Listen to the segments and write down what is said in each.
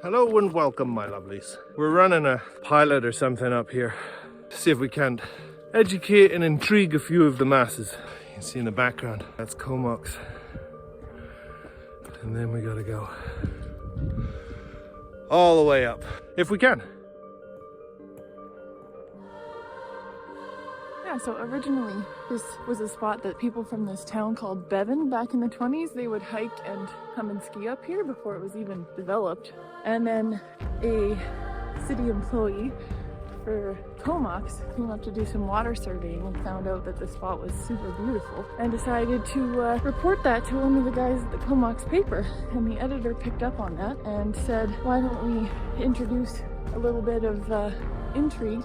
Hello and welcome, my lovelies. We're running a pilot or something up here to see if we can't educate and intrigue a few of the masses. You can see in the background, that's Comox. And then we gotta go all the way up, if we can. Yeah, so originally this was a spot that people from this town called Bevan back in the 20s, they would hike and come and ski up here before it was even developed. And then a city employee for Comox came up to do some water surveying and found out that the spot was super beautiful and decided to report that to one of the guys at the Comox paper. And the editor picked up on that and said, why don't we introduce a little bit of intrigue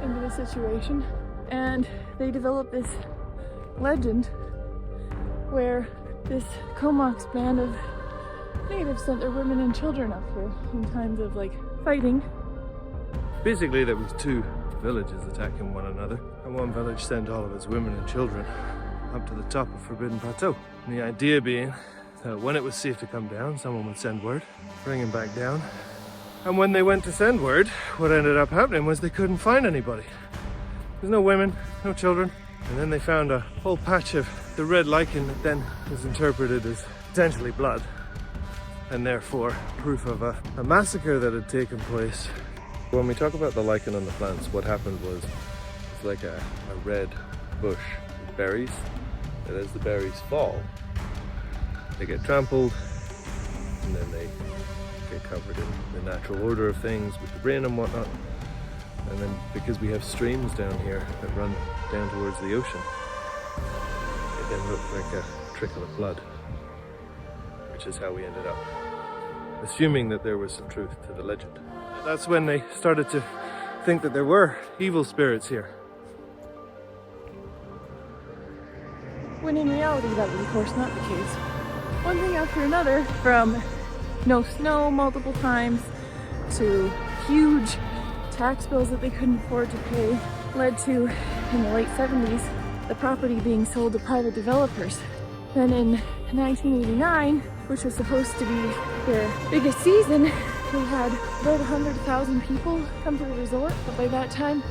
into the situation. And they developed this legend where this Comox band of natives sent their women and children up here in times of like fighting. Basically there was two villages attacking one another, and one village sent all of its women and children up to the top of Forbidden Plateau. And the idea being that when it was safe to come down, someone would send word, bring them back down. And when they went to send word, what ended up happening was they couldn't find anybody. There's no women, no children. And then they found a whole patch of the red lichen that then was interpreted as potentially blood, and therefore proof of a massacre that had taken place. When we talk about the lichen on the plants, what happened was it's like a red bush with berries, and as the berries fall, they get trampled, and then they get covered in the natural order of things with the rain and whatnot. And then because we have streams down here that run down towards the ocean, it then looked like a trickle of blood, which is how we ended up assuming that there was some truth to the legend. That's when they started to think that there were evil spirits here. When in reality that was of course not the case. One thing after another, from no snow multiple times to huge tax bills that they couldn't afford to pay, led to, in the late 70s, the property being sold to private developers. Then in 1989, which was supposed to be their biggest season, they had about 100,000 people come to the resort, but by that time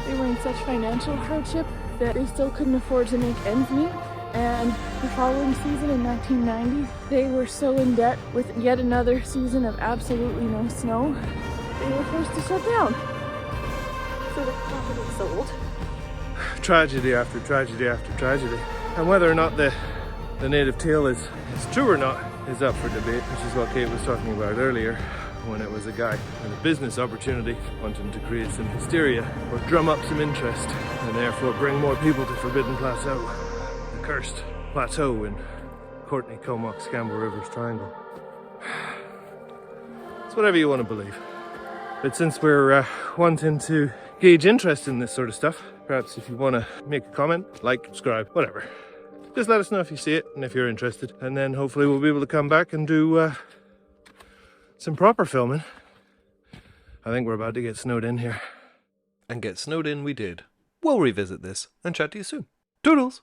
they were in such financial hardship that they still couldn't afford to make ends meet. And the following season in 1990, they were so in debt with yet another season of absolutely no snow, they were forced to shut down. So the property sold. Tragedy after tragedy after tragedy. And whether or not the native tale is true or not is up for debate, which is what Kate was talking about earlier, when it was a guy with a business opportunity wanting to create some hysteria or drum up some interest and therefore bring more people to Forbidden Plateau, the cursed plateau in Courtney, Comox, Campbell Rivers Triangle. It's whatever you want to believe. But since we're wanting to gauge interest in this sort of stuff, perhaps if you want to make a comment, like, subscribe, whatever. Just let us know if you see it and if you're interested. And then hopefully we'll be able to come back and do some proper filming. I think we're about to get snowed in here. And get snowed in we did. We'll revisit this and chat to you soon. Toodles!